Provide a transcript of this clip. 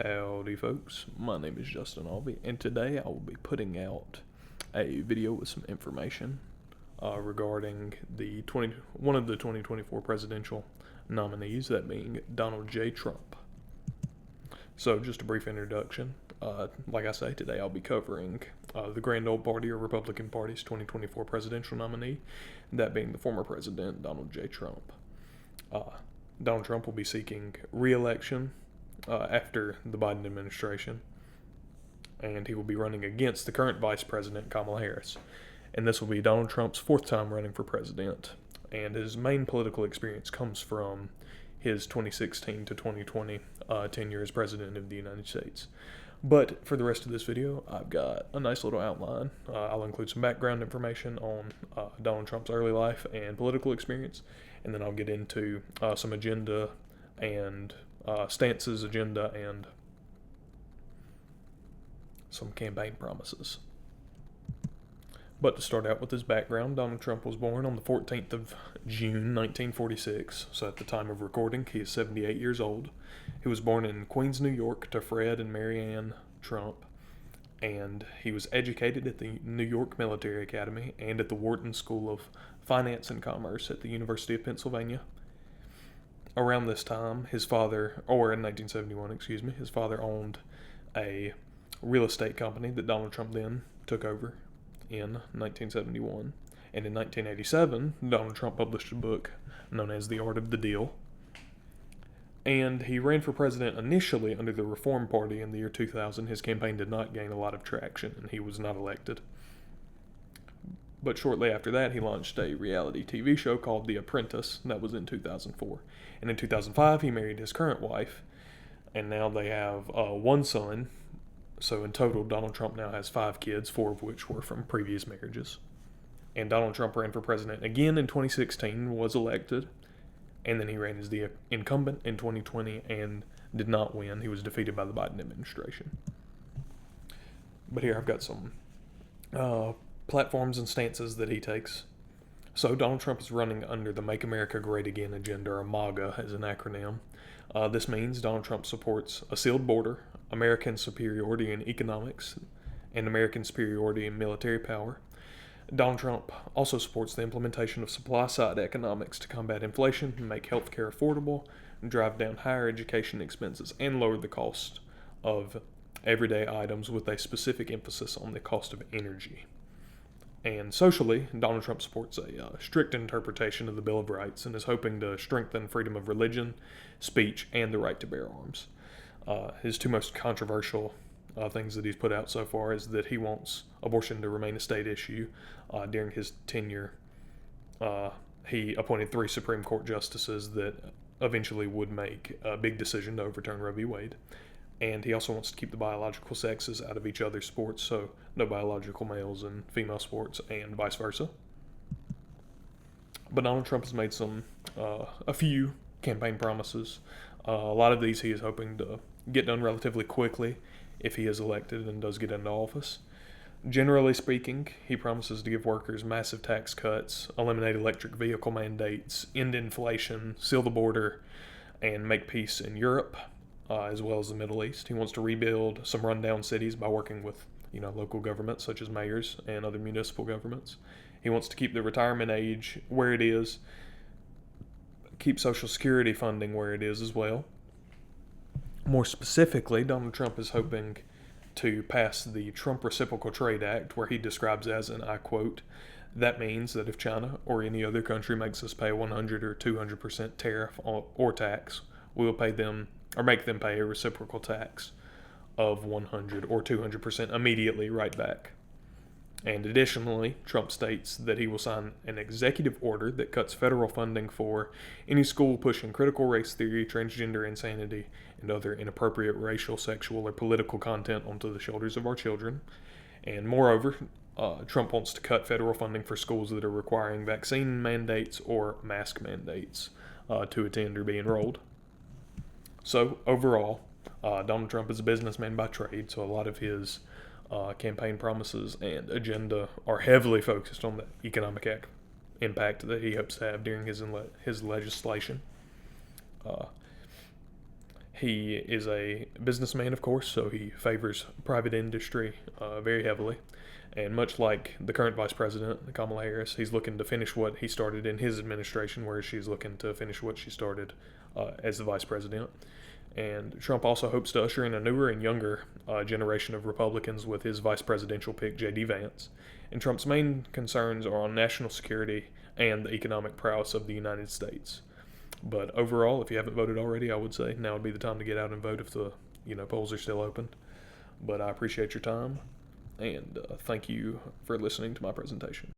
Howdy folks, my name is Justin Albee, and today I will be putting out a video with some information regarding one of the 2024 presidential nominees, that being Donald J. Trump. So just a brief introduction. Like I say, today I'll be covering the Grand Old Party or Republican Party's 2024 presidential nominee, that being the former president Donald J. Trump. Donald Trump will be seeking re-election after the Biden administration, and he will be running against the current Vice President Kamala Harris. And this will be Donald Trump's fourth time running for president, and his main political experience comes from his 2016 to 2020 tenure as President of the United States. But for the rest of this video, I've got a nice little outline. I'll include some background information on Donald Trump's early life and political experience, and then I'll get into some agenda and stances, agenda, and some campaign promises. But to start out with his background, Donald Trump was born on the 14th of June, 1946. So at the time of recording, he is 78 years old. He was born in Queens, New York, to Fred and Mary Ann Trump. And he was educated at the New York Military Academy and at the Wharton School of Finance and Commerce at the University of Pennsylvania. Around this time, in 1971, his father owned a real estate company that Donald Trump then took over in 1971. And in 1987, Donald Trump published a book known as The Art of the Deal. And he ran for president initially under the Reform Party in the year 2000. His campaign did not gain a lot of traction, and he was not elected. But shortly after that, he launched a reality TV show called The Apprentice. That was in 2004. And in 2005, he married his current wife, and now they have one son. So in total, Donald Trump now has 5 kids, 4 of which were from previous marriages. And Donald Trump ran for president again in 2016, was elected, and then he ran as the incumbent in 2020 and did not win. He was defeated by the Biden administration. But here I've got some platforms and stances that he takes. So Donald Trump is running under the Make America Great Again agenda, or MAGA as an acronym. This means Donald Trump supports a sealed border, American superiority in economics, and American superiority in military power. Donald Trump also supports the implementation of supply-side economics to combat inflation, make health care affordable, drive down higher education expenses, and lower the cost of everyday items with a specific emphasis on the cost of energy. And socially, Donald Trump supports a strict interpretation of the Bill of Rights and is hoping to strengthen freedom of religion, speech, and the right to bear arms. His 2 most controversial things that he's put out so far is that he wants abortion to remain a state issue. During his tenure, he appointed 3 Supreme Court justices that eventually would make a big decision to overturn Roe v. Wade. And he also wants to keep the biological sexes out of each other's sports, so no biological males in female sports and vice versa. But Donald Trump has made a few campaign promises. A lot of these he is hoping to get done relatively quickly if he is elected and does get into office. Generally speaking, he promises to give workers massive tax cuts, eliminate electric vehicle mandates, end inflation, seal the border, and make peace in Europe, as well as the Middle East. He wants to rebuild some rundown cities by working with local governments such as mayors and other municipal governments. He wants to keep the retirement age where it is, keep Social Security funding where it is as well. More specifically, Donald Trump is hoping to pass the Trump Reciprocal Trade Act, where he describes as, and I quote, "That means that if China or any other country makes us pay 100 or 200% tariff or tax, we will pay them or make them pay a reciprocal tax of 100 or 200% immediately right back." And additionally, Trump states that he will sign an executive order that cuts federal funding for any school pushing critical race theory, transgender insanity, and other inappropriate racial, sexual, or political content onto the shoulders of our children. And moreover, Trump wants to cut federal funding for schools that are requiring vaccine mandates or mask mandates to attend or be enrolled. So overall, Donald Trump is a businessman by trade, so a lot of his campaign promises and agenda are heavily focused on the economic impact that he hopes to have during his legislation. He is a businessman, of course, so he favors private industry very heavily. And much like the current vice president, Kamala Harris, he's looking to finish what he started in his administration, whereas she's looking to finish what she started as the vice president. And Trump also hopes to usher in a newer and younger generation of Republicans with his vice presidential pick, J.D. Vance. And Trump's main concerns are on national security and the economic prowess of the United States. But overall, if you haven't voted already, I would say now would be the time to get out and vote if the polls are still open. But I appreciate your time, and thank you for listening to my presentation.